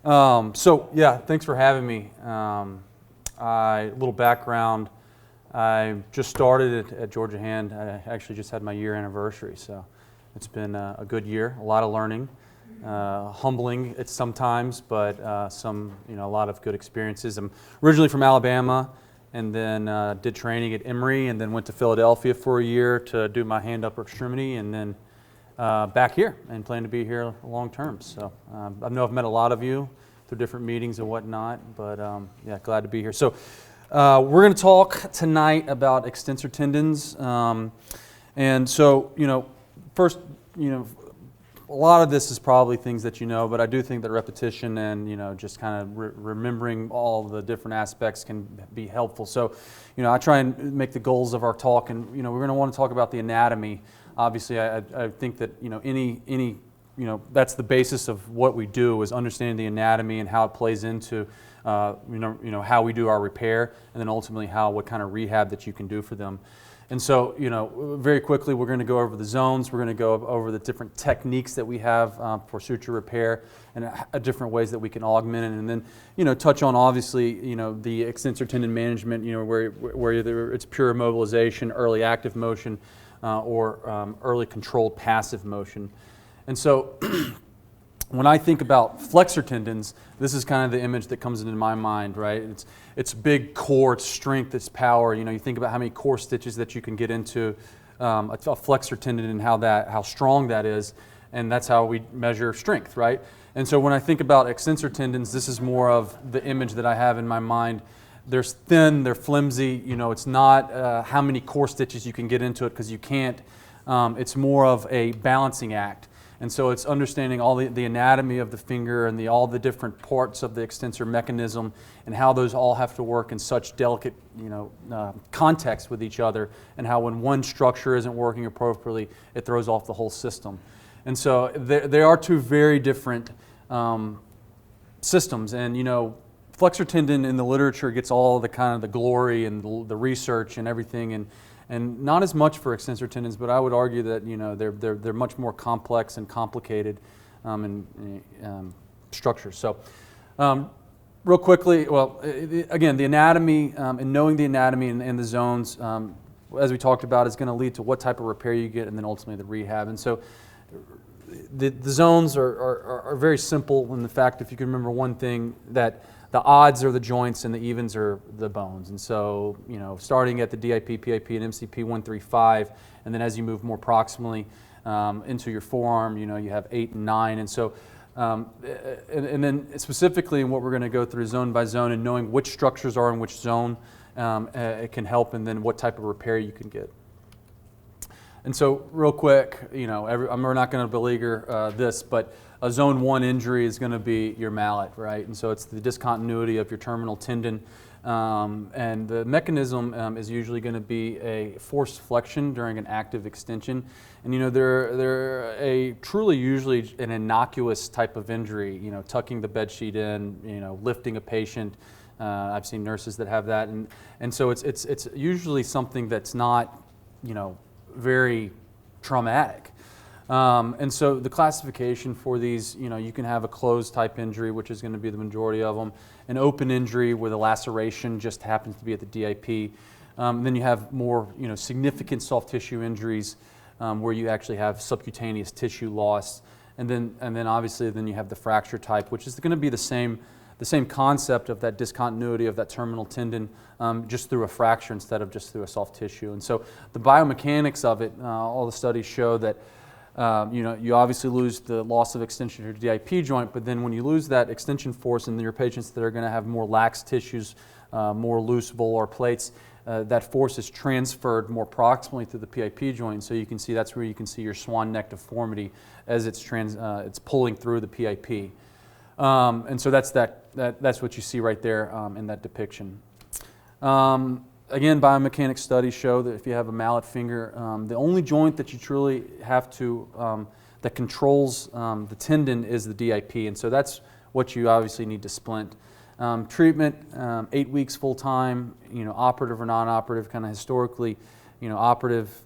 So yeah, thanks for having me. Little background, I just started at Georgia Hand. I actually just had my year anniversary, so it's been a good year, a lot of learning, humbling at sometimes, but a lot of good experiences. I'm originally from Alabama, and then did training at Emory, and then went to Philadelphia for a year to do my hand upper extremity, and then back here and plan to be here long term. So I know I've met a lot of you through different meetings and whatnot, but yeah, glad to be here. So we're going to talk tonight about extensor tendons. And so, first, a lot of this is probably things that you know, but I do think that repetition and, just kind of remembering all the different aspects can be helpful. So, I try and make the goals of our talk, and, we're going to want to talk about the anatomy. Obviously, I think that, that's the basis of what we do, is understanding the anatomy and how it plays into, how we do our repair, and then ultimately what kind of rehab that you can do for them. And so, very quickly, we're going to go over the zones. We're going to go over the different techniques that we have for suture repair and different ways that we can augment it. And then, touch on, obviously, the extensor tendon management, where either it's pure immobilization, early active motion, or early controlled passive motion. And so when I think about flexor tendons, this is kind of the image that comes into my mind, right? It's big core, it's strength, it's power. You think about how many core stitches that you can get into a flexor tendon and how strong that is, and that's how we measure strength, right? And so when I think about extensor tendons, this is more of the image that I have in my mind. They're thin, they're flimsy. It's not how many core stitches you can get into it, because you can't. It's more of a balancing act. And so it's understanding all the anatomy of the finger and all the different parts of the extensor mechanism and how those all have to work in such delicate, context with each other, and how when one structure isn't working appropriately, it throws off the whole system. And so they are two very different systems. And, flexor tendon in the literature gets all the kind of the glory and the research and everything, and not as much for extensor tendons, but I would argue that they're much more complex and complicated structures. So, real quickly, again, the anatomy and knowing the anatomy and the zones, as we talked about, is going to lead to what type of repair you get, and then ultimately the rehab. And so, the zones are very simple in the fact, if you can remember one thing, that the odds are the joints and the evens are the bones. And so, starting at the DIP, PIP, and MCP 135, and then as you move more proximally into your forearm, you have 8 and 9. And so, and then specifically in what we're going to go through zone by zone, and knowing which structures are in which zone, it can help, and then what type of repair you can get. And so, real quick, we're not going to beleaguer this, but a zone 1 injury is going to be your mallet, right? And so it's the discontinuity of your terminal tendon. And the mechanism is usually going to be a forced flexion during an active extension. And they're truly usually an innocuous type of injury, tucking the bed sheet in, lifting a patient. I've seen nurses that have that. And so it's usually something that's not, very traumatic. And so the classification for these, you can have a closed type injury, which is going to be the majority of them, an open injury where the laceration just happens to be at the DIP. Then you have more, significant soft tissue injuries where you actually have subcutaneous tissue loss. And then obviously then you have the fracture type, which is going to be the same concept of that discontinuity of that terminal tendon, just through a fracture instead of just through a soft tissue. And so the biomechanics of it, all the studies show that you obviously lose the loss of extension to your DIP joint, but then when you lose that extension force in your patients that are going to have more lax tissues, more loose volar plates, that force is transferred more proximally to the PIP joint. So you can see that's where you can see your swan neck deformity as it's pulling through the PIP. And so that's what you see right there in that depiction. Again, biomechanics studies show that if you have a mallet finger, the only joint that you truly have to, that controls the tendon is the DIP, and so that's what you obviously need to splint. Treatment, 8 weeks full time, operative or non-operative, kind of historically, operative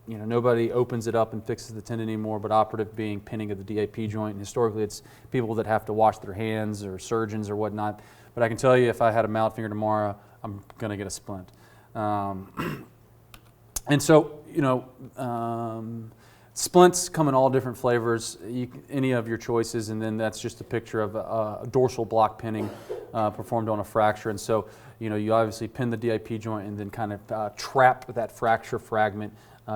nobody opens it up and fixes the tendon anymore, but operative being pinning of the DIP joint. And historically, it's people that have to wash their hands or surgeons or whatnot. But I can tell you, if I had a mallet finger tomorrow, I'm going to get a splint. And so, splints come in all different flavors, any of your choices, and then that's just a picture of a dorsal block pinning performed on a fracture. And so, you obviously pin the DIP joint and then kind of trap that fracture fragment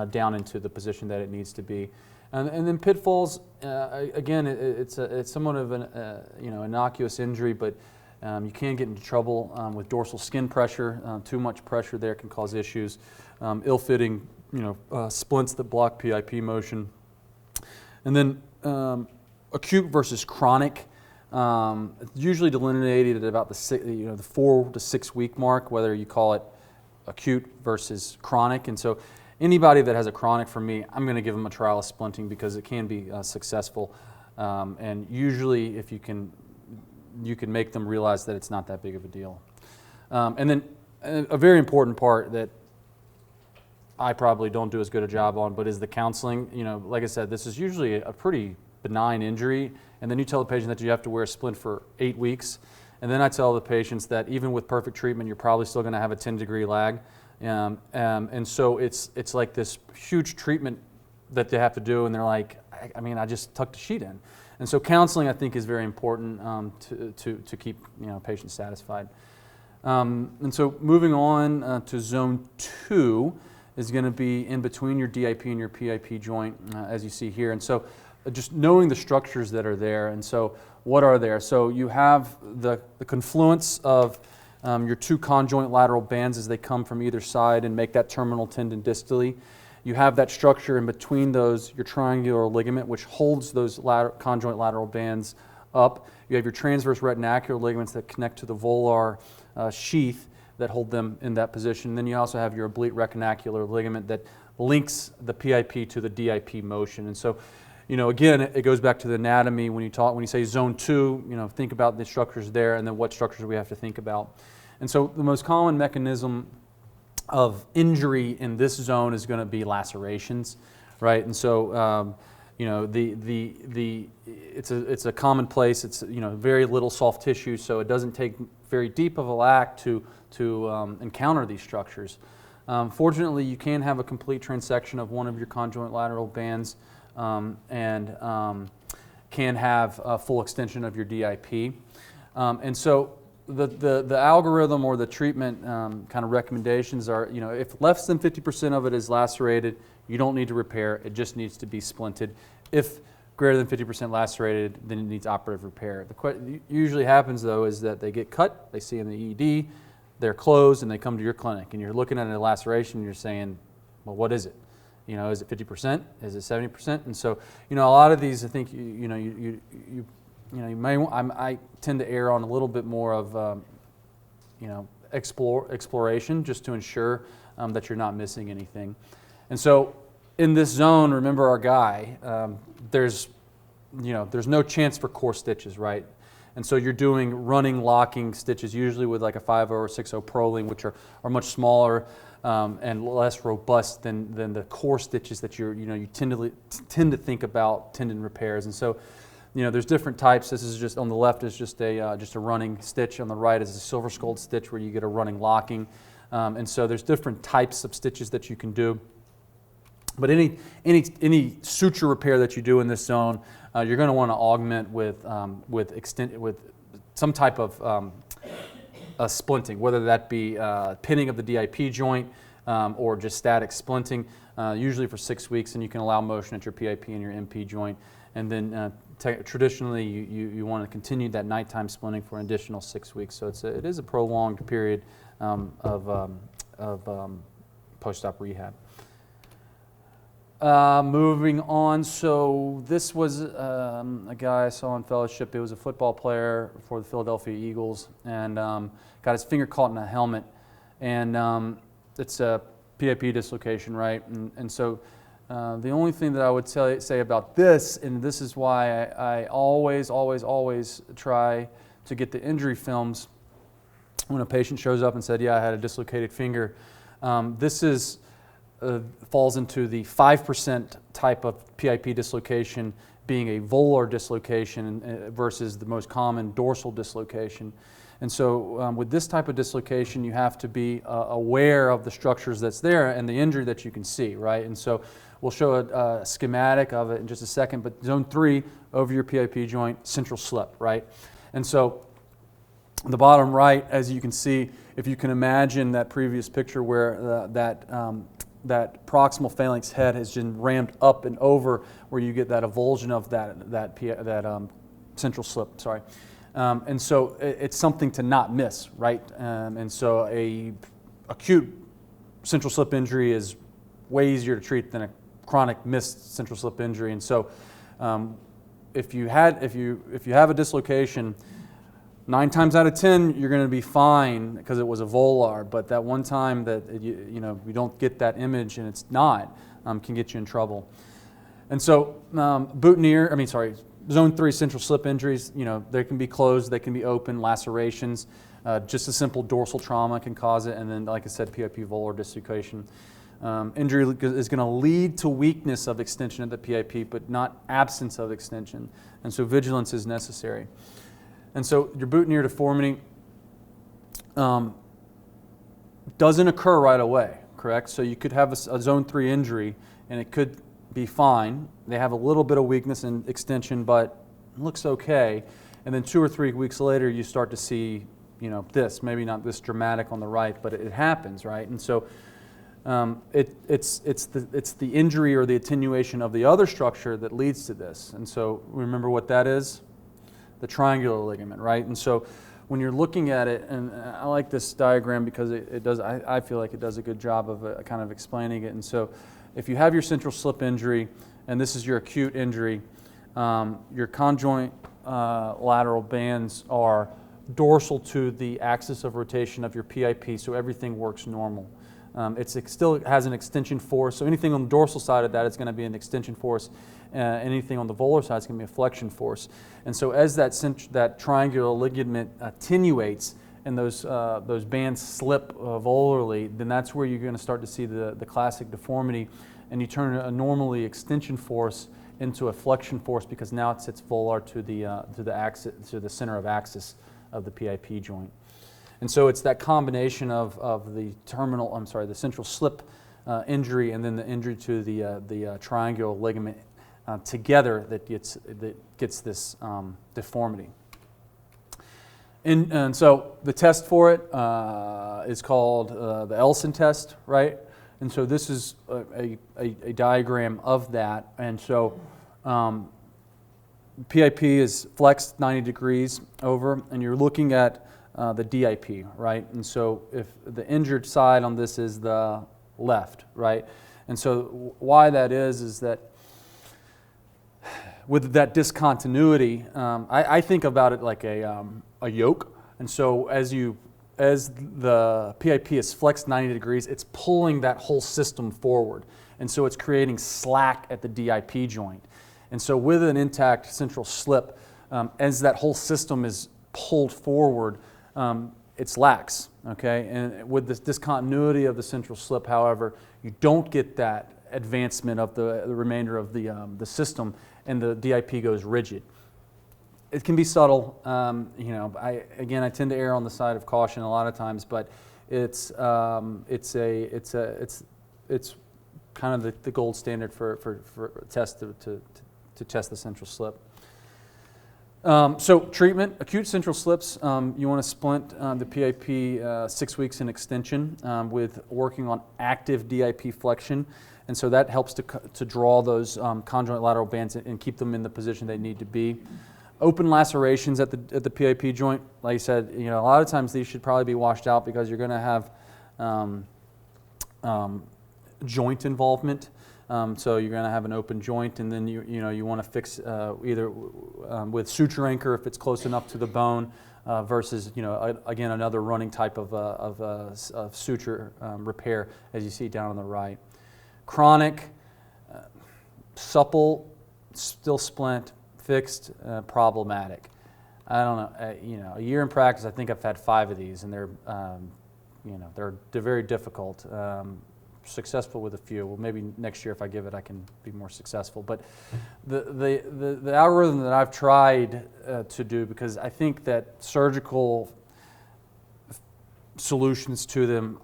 down into the position that it needs to be. And then pitfalls, again, it's somewhat of an innocuous injury, but you can get into trouble with dorsal skin pressure. Too much pressure there can cause issues. Ill-fitting, splints that block PIP motion. And then acute versus chronic. It's usually delineated at about the 4 to 6 week mark, whether you call it acute versus chronic. And so anybody that has a chronic, for me, I'm going to give them a trial of splinting because it can be successful. And usually, if you can make them realize that it's not that big of a deal. And then a very important part that I probably don't do as good a job on, but is the counseling. Like I said, this is usually a pretty benign injury, and then you tell the patient that you have to wear a splint for 8 weeks, and then I tell the patients that even with perfect treatment, you're probably still going to have a 10-degree lag, and so it's like this huge treatment that they have to do, and they're like, I just tucked a sheet in. And so counseling, I think, is very important to keep patients satisfied. And so moving on to zone 2 is going to be in between your DIP and your PIP joint, as you see here. And so just knowing the structures that are there. And so what are there? So you have the confluence of your 2 conjoint lateral bands as they come from either side and make that terminal tendon distally. You have that structure in between those, your triangular ligament, which holds those conjoint lateral bands up. You have your transverse retinacular ligaments that connect to the volar sheath that hold them in that position. Then you also have your oblique retinacular ligament that links the PIP to the DIP motion. And so, again, it goes back to the anatomy. When you say zone 2, think about the structures there and then what structures we have to think about. And so the most common mechanism of injury in this zone is going to be lacerations, right? And so, it's a common place. It's very little soft tissue, so it doesn't take very deep of a lac to encounter these structures. Fortunately, you can have a complete transection of one of your conjoint lateral bands and can have a full extension of your DIP. And so the algorithm or the treatment kind of recommendations are, if less than 50% of it is lacerated, you don't need to repair. It just needs to be splinted. If greater than 50% lacerated, then it needs operative repair. What usually happens, though, is that they get cut, they see in the ED, they're closed, and they come to your clinic, and you're looking at a laceration, and you're saying, well, what is it? Is it 50%? Is it 70%? And so, a lot of these, I think, I tend to err on a little bit more of, exploration, just to ensure that you're not missing anything. And so, in this zone, remember our guy. There's no chance for core stitches, right? And so you're doing running, locking stitches, usually with like a 5/0 or 6/0 Proling, which are much smaller and less robust than the core stitches that you tend to think about tendon repairs. And so, there's different types. This is just on the left is just a running stitch. On the right is a silver skulled stitch where you get a running locking. And so there's different types of stitches that you can do. But any suture repair that you do in this zone, you're going to want to augment with some type of splinting, whether that be pinning of the DIP joint or just static splinting, usually for 6 weeks, and you can allow motion at your PIP and your MP joint. And then traditionally, you want to continue that nighttime splinting for an additional 6 weeks. So it is a prolonged period of post-op rehab. Moving on, so this was a guy I saw in fellowship. He was a football player for the Philadelphia Eagles and got his finger caught in a helmet. And it's a PIP dislocation, right? And so the only thing that I would say about this, and this is why I always try to get the injury films when a patient shows up and said, yeah, I had a dislocated finger. This is falls into the 5% type of PIP dislocation, being a volar dislocation versus the most common dorsal dislocation. And so with this type of dislocation, you have to be aware of the structures that's there and the injury that you can see, right? And so we'll show a schematic of it in just a second, but zone 3 over your PIP joint, central slip, right? And so the bottom right, as you can see, if you can imagine that previous picture where that proximal phalanx head has been rammed up and over, where you get that avulsion of that central slip, sorry. And so it's something to not miss, right? And so a acute central slip injury is way easier to treat than a chronic missed central slip injury. And so if you have a dislocation, 9 times out of 10 you're going to be fine because it was a volar, but that one time that you don't get that image and it's not, can get you in trouble. And so zone 3 central slip injuries, they can be closed, they can be open, lacerations, just a simple dorsal trauma can cause it, and then like I said, PIP volar dislocation. Injury is going to lead to weakness of extension of the PIP, but not absence of extension, and so vigilance is necessary. And so your boutonniere deformity doesn't occur right away, correct? So you could have a zone 3 injury and it could be fine. They have a little bit of weakness and extension, but it looks okay. And then 2 or 3 weeks later, you start to see, this, maybe not this dramatic on the right, but it happens, right? And so it's the injury or the attenuation of the other structure that leads to this. And so remember what that is? The triangular ligament, right? And so when you're looking at it, and I like this diagram because it does, I feel like it does a good job of kind of explaining it. And so if you have your central slip injury, and this is your acute injury, your conjoint lateral bands are dorsal to the axis of rotation of your PIP, so everything works normal. It still has an extension force, so anything on the dorsal side of that is going to be an extension force. Anything on the volar side is going to be a flexion force. And so as that triangular ligament attenuates and those bands slip volarly, then that's where you're going to start to see the classic deformity, and you turn a normally extension force into a flexion force because now it sits volar to the center of axis of the PIP joint. And so it's that combination of the central slip injury and then the injury to the triangular ligament together that gets this deformity. And so the test for it is called the Elson test, right? And so this is a diagram of that. And so PIP is flexed 90 degrees over, and you're looking at the DIP, right? And so if the injured side on this is the left, right? And so why that is that with that discontinuity, I think about it like a yoke. And so as the PIP is flexed 90 degrees, it's pulling that whole system forward. And so it's creating slack at the DIP joint. And so with an intact central slip, as that whole system is pulled forward, it's lax, okay? And with this discontinuity of the central slip, however, you don't get that advancement of the remainder of the system, and the DIP goes rigid. It can be subtle. I tend to err on the side of caution a lot of times, but it's kind of the gold standard for a test to test the central slip. So treatment, acute central slips, you want to splint the PIP 6 weeks in extension with working on active DIP flexion. And so that helps to draw those conjoint lateral bands and keep them in the position they need to be. Open lacerations at the PIP joint, like I said, a lot of times these should probably be washed out because you're going to have joint involvement. So you're going to have an open joint, and then you want to fix either with suture anchor if it's close enough to the bone, versus again another running type of suture repair, as you see down on the right. Chronic, supple, still splint, fixed, problematic. I don't know. A year in practice, I think I've had 5 of these, and they're very difficult. successful with a few. Well, maybe next year if I give it, I can be more successful. But the algorithm that I've tried to do, because I think that surgical solutions to them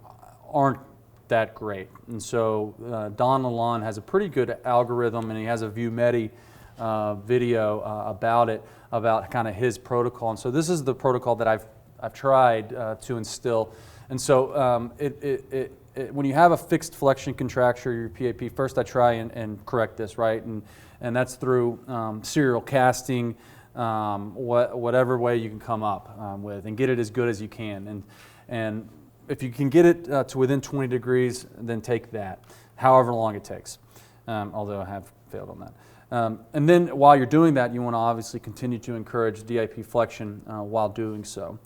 aren't that great. And so Don Lalonde has a pretty good algorithm, and he has a ViewMedi video about it, about kind of his protocol. And so this is the protocol that I've tried to instill. And so when you have a fixed flexion contracture, your PAP, first I try and correct this, right? And that's through serial casting, whatever way you can come up with, and get it as good as you can. And if you can get it to within 20 degrees, then take that, however long it takes, although I have failed on that. And then while you're doing that, you want to obviously continue to encourage DIP flexion while doing so.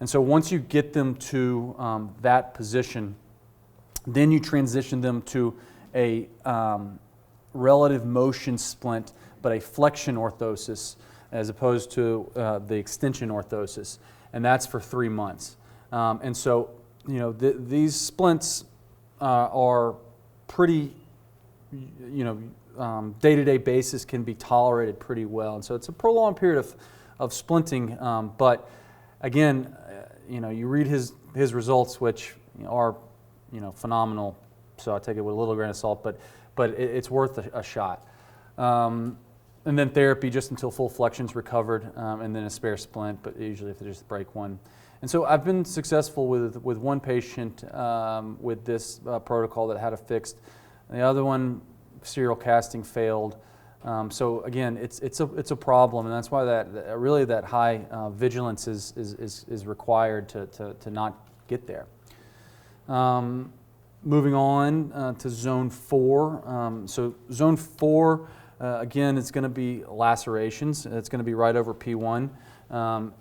And so once you get them to that position, then you transition them to a relative motion splint, but a flexion orthosis as opposed to the extension orthosis. And that's for 3 months. And so, you know, these splints are pretty, you know, day-to-day basis can be tolerated pretty well. And so it's a prolonged period of splinting, but again, you know, you read his results, which are, you know, phenomenal. So I take it with a little grain of salt, but it's worth a shot. And then therapy just until full flexion's recovered, and then a spare splint, but usually if they just break one. And so I've been successful with one patient with this protocol that had a fixed. The other one, serial casting, failed. So again, it's a problem, and that's why that high vigilance is required to not get there. Moving on to zone 4. So zone 4, again, it's going to be lacerations. It's going to be right over P1.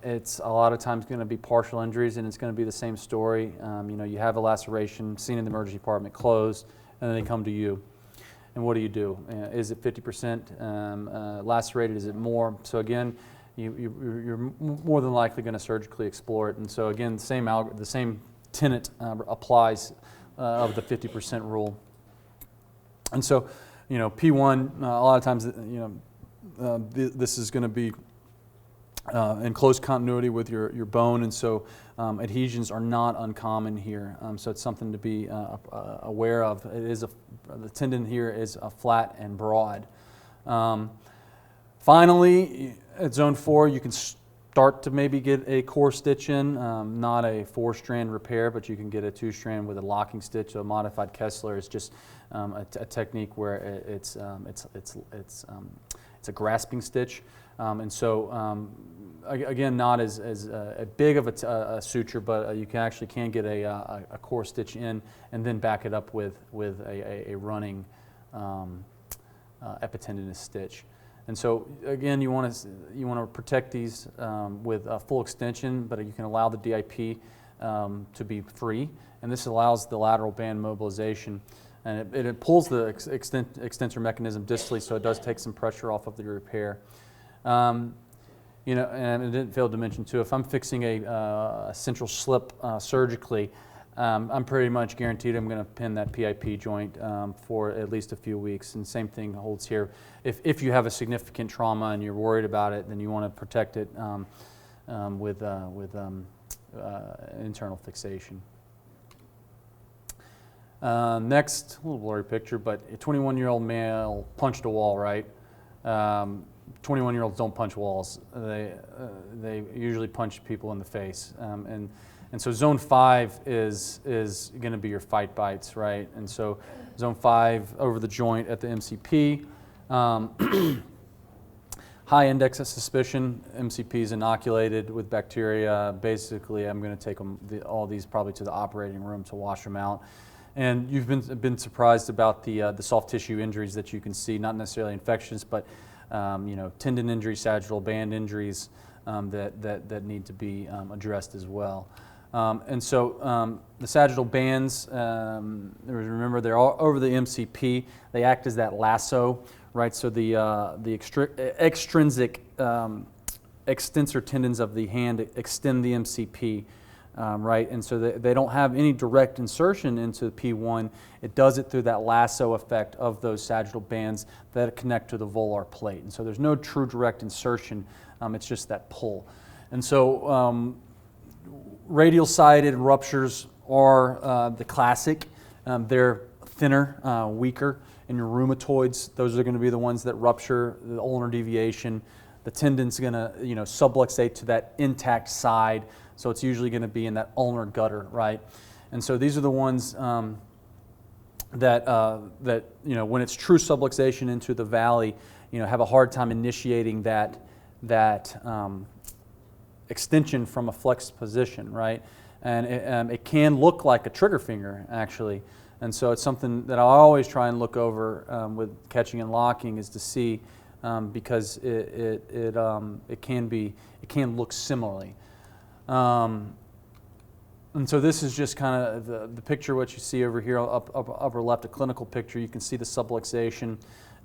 It's a lot of times going to be partial injuries, and it's going to be the same story. You know, you have a laceration, seen in the emergency department, closed, and then they come to you. And what do? Is it 50% lacerated? Is it more? So again, you're more than likely going to surgically explore it. And so again, the same tenet applies of the 50% rule. And so, you know, P1, a lot of times, you know, this is going to be in close continuity with your bone, and so adhesions are not uncommon here. So it's something to be aware of. The tendon here is flat and broad. Finally, at zone 4, you can start to maybe get a core stitch in, not a 4-strand repair, but you can get a 2-strand with a locking stitch. So a modified Kessler is just a technique where it's a grasping stitch. And so, again, not as big of a suture, but you can get a core stitch in and then back it up with a running epitendinous stitch. And so, again, you want to protect these with a full extension, but you can allow the DIP to be free, and this allows the lateral band mobilization. And it pulls the extensor mechanism distally, so it does take some pressure off of the repair. You know, and I didn't fail to mention too, if I'm fixing a central slip surgically, I'm pretty much guaranteed I'm going to pin that PIP joint for at least a few weeks. And same thing holds here. If you have a significant trauma and you're worried about it, then you want to protect it with internal fixation. Next, a little blurry picture, but a 21-year-old male punched a wall, right? 21-year-olds don't punch walls. They usually punch people in the face. And so zone 5 is going to be your fight bites, right? And so zone 5 over the joint at the MCP. High index of suspicion. MCP is inoculated with bacteria. Basically, I'm going to take all these probably to the operating room to wash them out. And you've been surprised about the soft tissue injuries that you can see, not necessarily infections, but you know, tendon injuries, sagittal band injuries that need to be addressed as well. And so the sagittal bands, remember, they're all over the MCP. They act as that lasso, right? So the extrinsic extensor tendons of the hand extend the MCP. right? And so they don't have any direct insertion into P1. It does it through that lasso effect of those sagittal bands that connect to the volar plate. And so there's no true direct insertion, it's just that pull. And so radial-sided ruptures are the classic. They're thinner, weaker. In your rheumatoids, those are going to be the ones that rupture, the ulnar deviation. The tendon's going to, subluxate to that intact side, so it's usually going to be in that ulnar gutter, right? And so these are the ones that when it's true subluxation into the valley, have a hard time initiating that extension from a flexed position, right? And it can look like a trigger finger, actually. And so it's something that I always try and look over with catching and locking, is to see, because it can look similarly. And so this is just kind of the picture, what you see over here, upper left, a clinical picture. You can see the subluxation,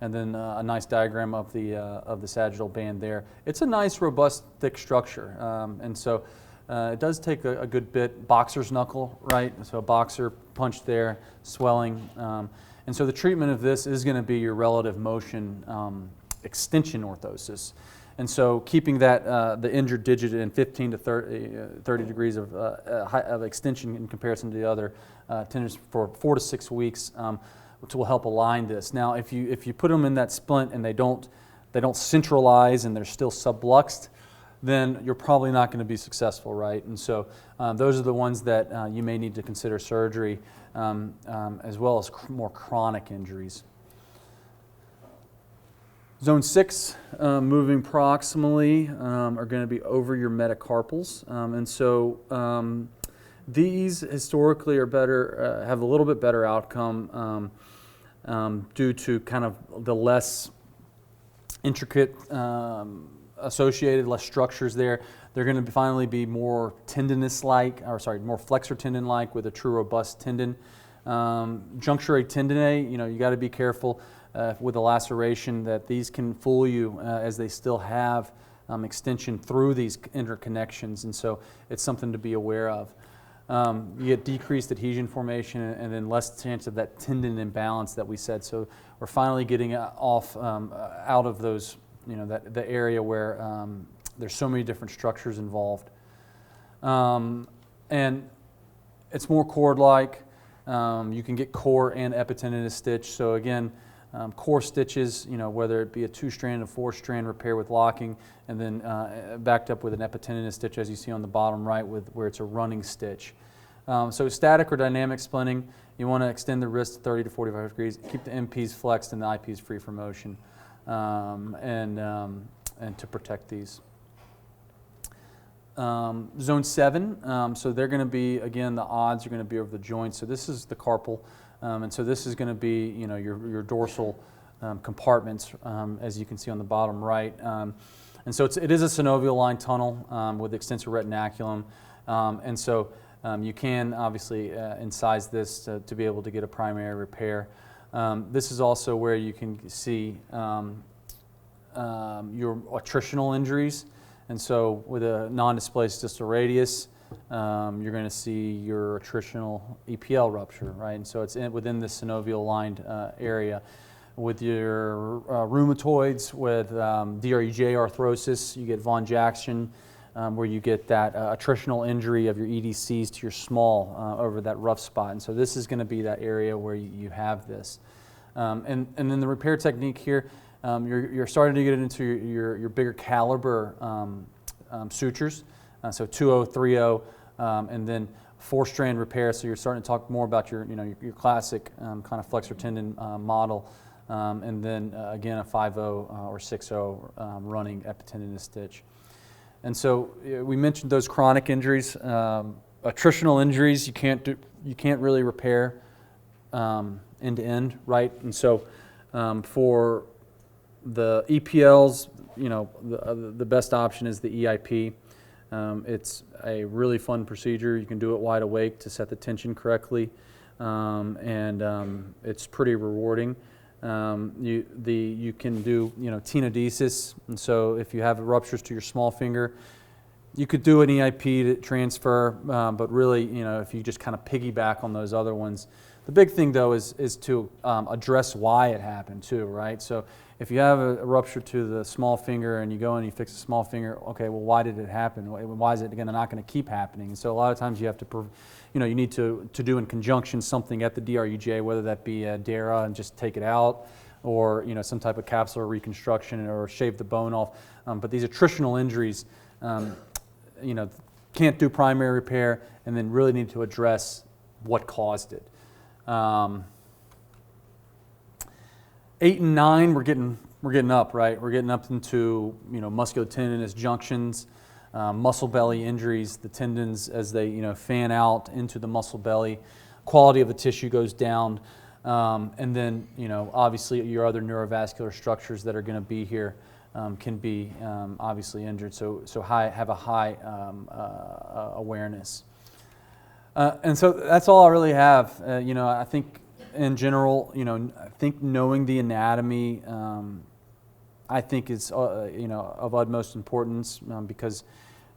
and then a nice diagram of the sagittal band there. It's a nice, robust, thick structure, and so it does take a good bit. Boxer's knuckle, right? So a boxer punch there, swelling, and so the treatment of this is going to be your relative motion extension orthosis. And so keeping that the injured digit in 15 to 30 degrees of extension in comparison to the other tendons for 4 to 6 weeks, which will help align this. Now, if you put them in that splint and they don't centralize and they're still subluxed, then you're probably not going to be successful, right? And so those are the ones that you may need to consider surgery, as well as more chronic injuries. Zone 6, moving proximally, are going to be over your metacarpals, and so these historically are better, have a little bit better outcome due to kind of the less intricate associated, less structures there. They're going to finally be more tendinous-like, more flexor tendon-like with a true robust tendon. Juncture tendineae, you got to be careful with a laceration that these can fool you as they still have extension through these interconnections, and so it's something to be aware of. You get decreased adhesion formation and then less chance of that tendon imbalance that we said. So we're finally getting off out of those, the area where there's so many different structures involved. And it's more cord-like. You can get core and epitendinous stitch. So again, core stitches, whether it be a 2-strand or 4-strand repair with locking, and then backed up with an epitendinous stitch, as you see on the bottom right, where it's a running stitch. So static or dynamic splinting, you want to extend the wrist 30 to 45 degrees, keep the MPs flexed and the IPs free for motion, and to protect these. Zone 7, so they're going to be, again, the odds are going to be over the joints. So this is the carpal, and so this is going to be, your dorsal compartments, as you can see on the bottom right. And so it is a synovial line tunnel with extensor retinaculum, and so you can obviously incise this to be able to get a primary repair. This is also where you can see your attritional injuries. And so with a non-displaced distal radius, you're going to see your attritional EPL rupture, right? And so it's within the synovial lined area. With your rheumatoids, with DREJ arthrosis, you get von Jackson, where you get that attritional injury of your EDCs to your small over that rough spot. And so this is going to be that area where you have this. And then the repair technique here, you're starting to get into your bigger caliber sutures, so 2-0, 3-0, and then 4-strand repair. So you're starting to talk more about your classic kind of flexor tendon model, and then again a 5-0 or 6-0 running epitendinous stitch. And so we mentioned those chronic injuries, attritional injuries. You can't really repair end to end, right? And so for the EPLs, the best option is the EIP. It's a really fun procedure. You can do it wide awake to set the tension correctly, and it's pretty rewarding. You can do tenodesis, and so if you have ruptures to your small finger, You could do an EIP to transfer, but really, if you just kind of piggyback on those other ones. The big thing, though, is to address why it happened, too, right? So if you have a rupture to the small finger and you go and you fix the small finger, okay, well, why did it happen? Why is it not going to keep happening? And so a lot of times you have to, you need to do in conjunction something at the DRUJ, whether that be a DARA and just take it out, or some type of capsular reconstruction or shave the bone off. But these attritional injuries, can't do primary repair, and then really need to address what caused it. 8 and 9, we're getting up, right? We're getting up into musculotendinous junctions, muscle belly injuries. The tendons, as they fan out into the muscle belly, quality of the tissue goes down, and then obviously your other neurovascular structures that are going to be here can be obviously injured. So have a high awareness. And so that's all I really have. I think in general, I think knowing the anatomy, I think is of utmost importance, because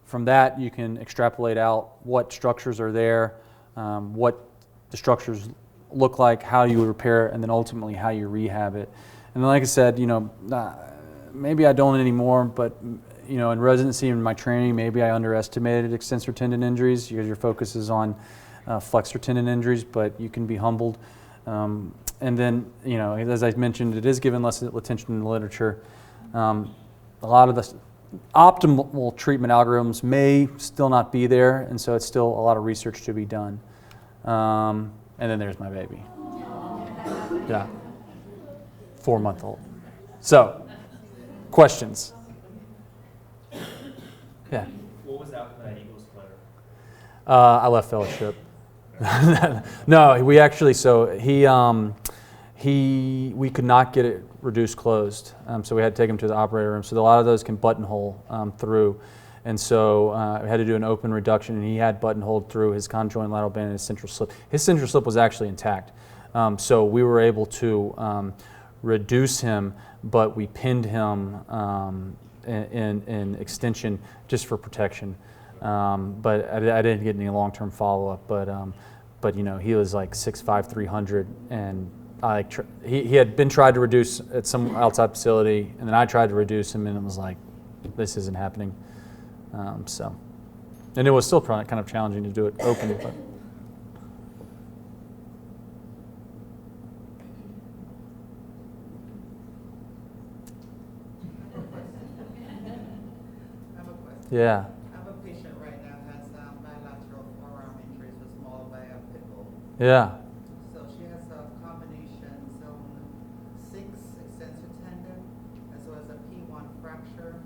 from that you can extrapolate out what structures are there, what the structures look like, how you repair it, and then ultimately how you rehab it. And like I said, maybe I don't anymore, but in residency and my training, maybe I underestimated extensor tendon injuries because your focus is on flexor tendon injuries, but you can be humbled. And then, as I mentioned, it is given less attention in the literature. A lot of the optimal treatment algorithms may still not be there, and so it's still a lot of research to be done. And then there's my baby. Yeah, 4-month-old. So, questions? Yeah. What was the outcome of that Eagles player? I left fellowship. No, we actually, we could not get it reduced closed, so we had to take him to the operator room. So a lot of those can buttonhole through, and so we had to do an open reduction, and he had buttonholed through his conjoint lateral band and his central slip. His central slip was actually intact, so we were able to reduce him, but we pinned him in extension just for protection. But I didn't get any long-term follow-up. But he was like 6'5", 300, and he had been tried to reduce at some outside facility, and then I tried to reduce him, and it was like, this isn't happening. And it was still kind of challenging to do it open, but. Yeah. I have a patient right now who has bilateral forearm injuries with small pit bull. Yeah. So she has a combination zone 6 extensor tendon as well as a P1 fracture,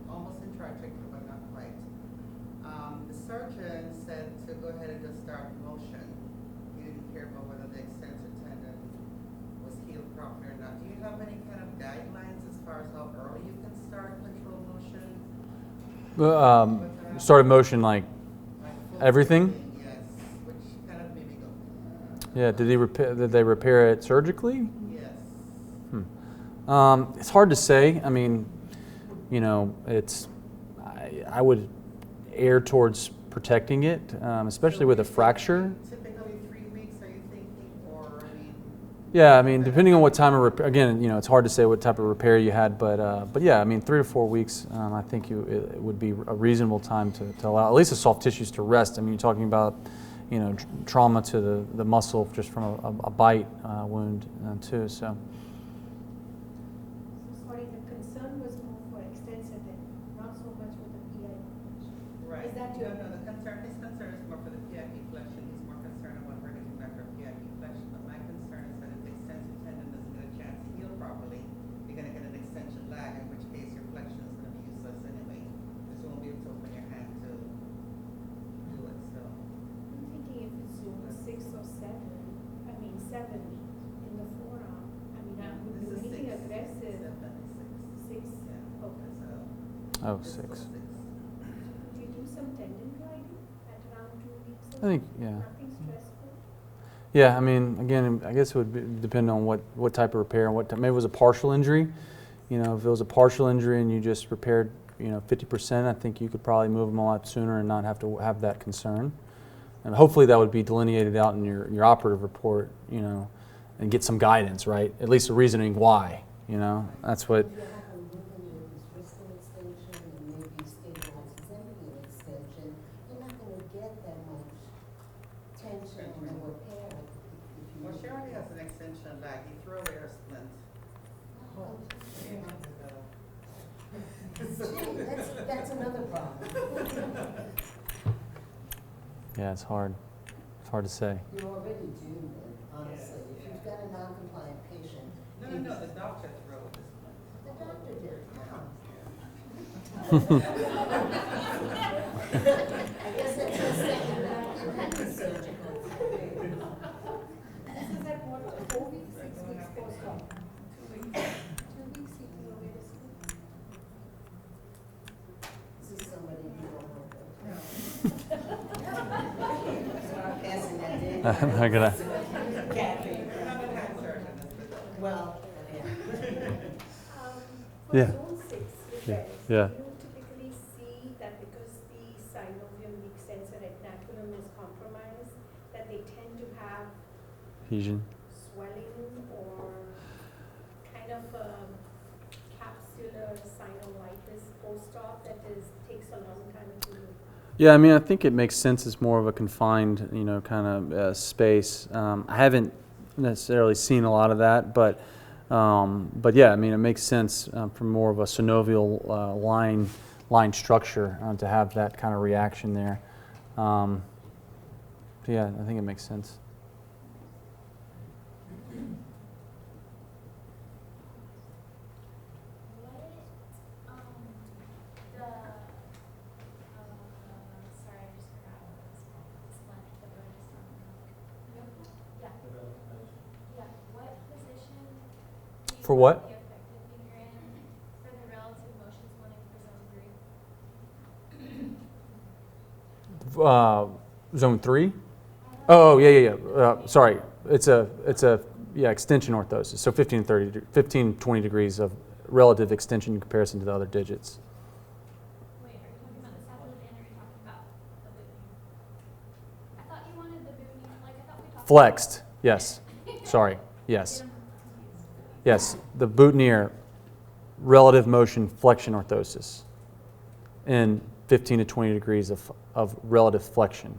almost intraarticular but not quite. The surgeon said to go ahead and just start motion. He didn't care about whether the extensor tendon was healed properly or not. Do you have any kind of guidelines as far as how early you can start controlled motion? Started motion like everything? Yes, which kind of made me go. Yeah, did they repair it surgically? Yes. It's hard to say. I mean, I would err towards protecting it, especially with a fracture. Typically 3 weeks, are you thinking, or I mean? Yeah, I mean, depending on what time of repair. Again, it's hard to say what type of repair you had, but yeah, I mean, 3 to 4 weeks. I think it would be a reasonable time to allow at least the soft tissues to rest. I mean, you're talking about, trauma to the muscle just from a bite wound too. So. Sorry, the concern was more for extensor than not so much with the PI. Right. Is that your? No, his concern is more for the PIP flexion. He's more concerned about her getting back her PIP flexion. But my concern is that if the extensor tendon doesn't get a chance to heal properly, you're going to get an extension lag, in which case your flexion is going to be useless anyway. Because you won't be able to open your hand to do it. So. I'm thinking if it's zone 6 or 7, I mean 7 in the forearm. I mean, I would do This is anything 6. aggressive. 6. 6. Yeah. Okay. So, Oh, this 6. was 6. Would you do some tendon gliding at around 2 weeks? I think, yeah. Nothing stressful. Yeah, I mean, again, I guess it would depend on what type of repair and maybe it was a partial injury. If it was a partial injury and you just repaired 50%, I think you could probably move them a lot sooner and not have to have that concern. And hopefully that would be delineated out in your operative report, and get some guidance, right? At least a reasoning why, that's what. If you have a linear wrist extension and maybe stabilizing extension, you're not going to get that much tension on the repair. Well, she already has an extension lag. He threw away her splint. Oh, 3 months ago. gee, that's another problem. Yeah, it's hard. It's hard to say. You're already doomed, then, honestly. If you've got a non-compliant patient. No, the doctor threw away the splint. The doctor did, how? I guess that's just saying that it's surgical. This is at what, 4 weeks, 6 weeks post-op? 2 weeks. 2 weeks, he can go away to school. This is somebody you don't want to. Passing that day. I'm not gonna. Kathy. We're not a hand surgeon, that's the doctor. Well, yeah. For Yeah. zone 6 repairs, Yeah. do you typically see that because the synovium, the extensor retinaculum is compromised, that they tend to have Adhesion. swelling or kind of capsular synovitis post-op that takes a long time to heal? Yeah, I mean, I think it makes sense as more of a confined, kind of space. I haven't necessarily seen a lot of that, but yeah, I mean, it makes sense for more of a synovial line structure to have that kind of reaction there. So yeah, I think it makes sense. Sorry, I just forgot what it was called. Splint, the bonus on the. Yeah. Yeah, what position do you For want what? the effective finger in for the relative motion splitting for zone 3? Zone 3? Oh, yeah. Sorry, it's a extension orthosis. So 15, 20 degrees of relative extension in comparison to the other digits. Wait, are you talking about the sapulate or are you talking about the boot knee? I thought you wanted the boot knee, like I thought we talked Flexed, yes. Sorry, yes. Get 'em confused. Yes, the boutonniere relative motion flexion orthosis in 15 to 20 degrees of relative flexion.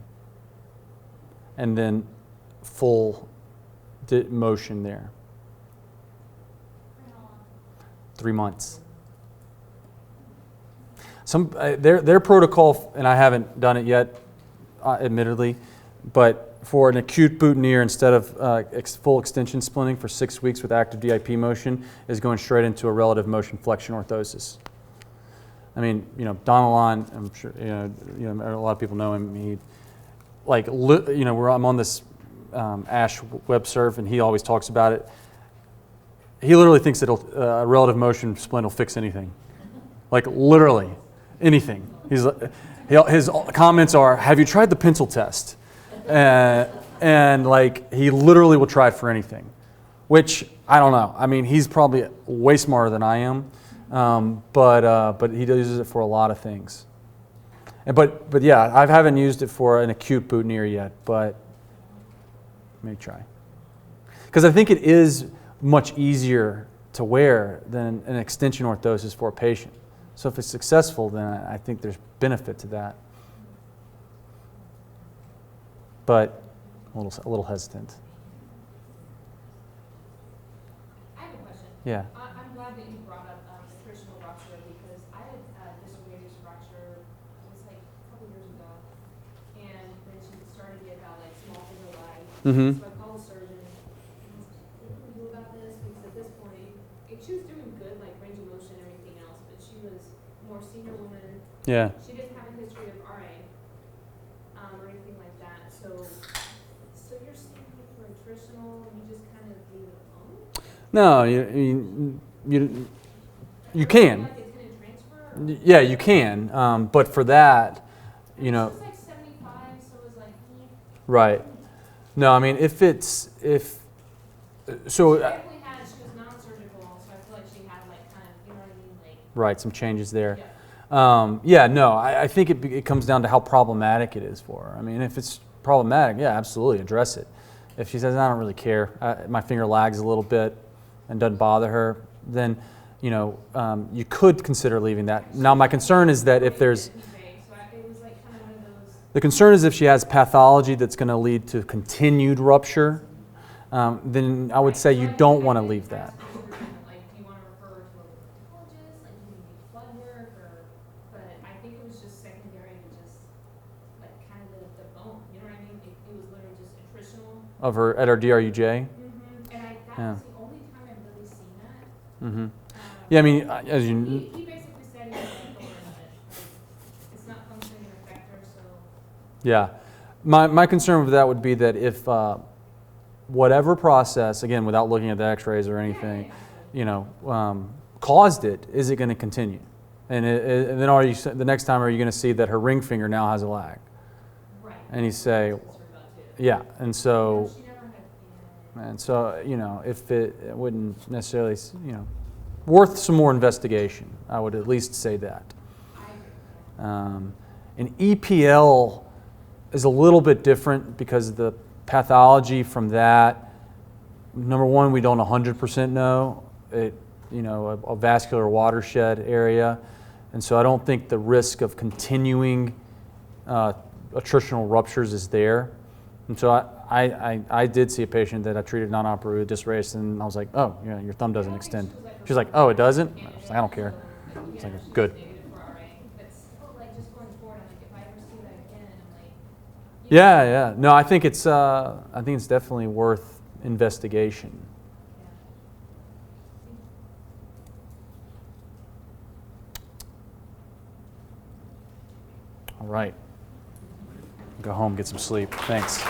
And then full motion there. For how long? 3 months. Their protocol, and I haven't done it yet, admittedly, but for an acute boutonniere, instead of full extension splinting for 6 weeks with active DIP motion, is going straight into a relative motion flexion orthosis. I mean, Donalon, I'm sure a lot of people know him. He, I'm on this ASH web surf, and he always talks about it. He literally thinks that a relative motion splint will fix anything, like literally anything. His comments are, "Have you tried the pencil test?" And like he literally will try it for anything, which I don't know. I mean, he's probably way smarter than I am, but he uses it for a lot of things. But yeah, I haven't used it for an acute boutonniere yet, but may try. Because I think it is much easier to wear than an extension orthosis for a patient. So if it's successful, then I think there's benefit to that. But a little hesitant. I have a question. Yeah. I'm glad that you brought up traditional rupture because I had this radius fracture, it was like a couple years ago, and then she started to get that like small finger lag. Mm-hmm. So I called the surgeon, and I was like, what do we do about this? Because at this point, she was doing good, like range of motion and everything else, but she was more senior woman. Yeah. She didn't have a history of RA or anything like that. So you're saying like for a traditional, you just kind of leave it alone? No, you can. Like a tendon transfer? Or? Yeah, you can. But for that, It's like 75, so it was like, right. No, I mean, so she definitely had, she was non-surgical, so I feel like she had like kind of, you know what I mean, like. right, some changes there. Yeah. Yeah, no, I think it comes down to how problematic it is for her. I mean, if it's problematic, yeah, absolutely, address it. If she says, I don't really care, my finger lags a little bit and doesn't bother her, then, you could consider leaving that. Now, my concern is that if there's, So it was like kind of one of those. the concern is if she has pathology that's going to lead to continued rupture, then I would say you don't want to leave that. Like, do you want to refer to a rheumatologist? Like, do you need blood work? But I think it was just secondary to just, like, kind of the bone. You know what I mean? It was literally just attritional. Of her at her DRUJ. And that Yeah. was the only time I've really seen that. Mm-hmm. Yeah, I mean, as you. He basically said he was like, don't worry about it. Like, it's not functioning in effector, so. Yeah. My concern with that would be that if whatever process, again, without looking at the x-rays or anything, caused it, is it going to continue? And then the next time are you going to see that her ring finger now has a lag? Right. And you say, That's what I was concerned about, too. yeah. And so, She never had, if it wouldn't necessarily, worth some more investigation, I would at least say that. I agree. An EPL is a little bit different because the pathology from that, number one, we don't 100% know. A vascular watershed area. And so I don't think the risk of continuing attritional ruptures is there. And so I did see a patient that I treated non-operative dysradius, and I was like, oh, yeah, your thumb doesn't extend. She's like, oh, it doesn't? I was like, I don't care. It's like, good. Like, just going forward, I'm like, if I ever see that again, I'm like. Yeah. No, I think it's definitely worth investigation. All right. Go home, get some sleep. Thanks.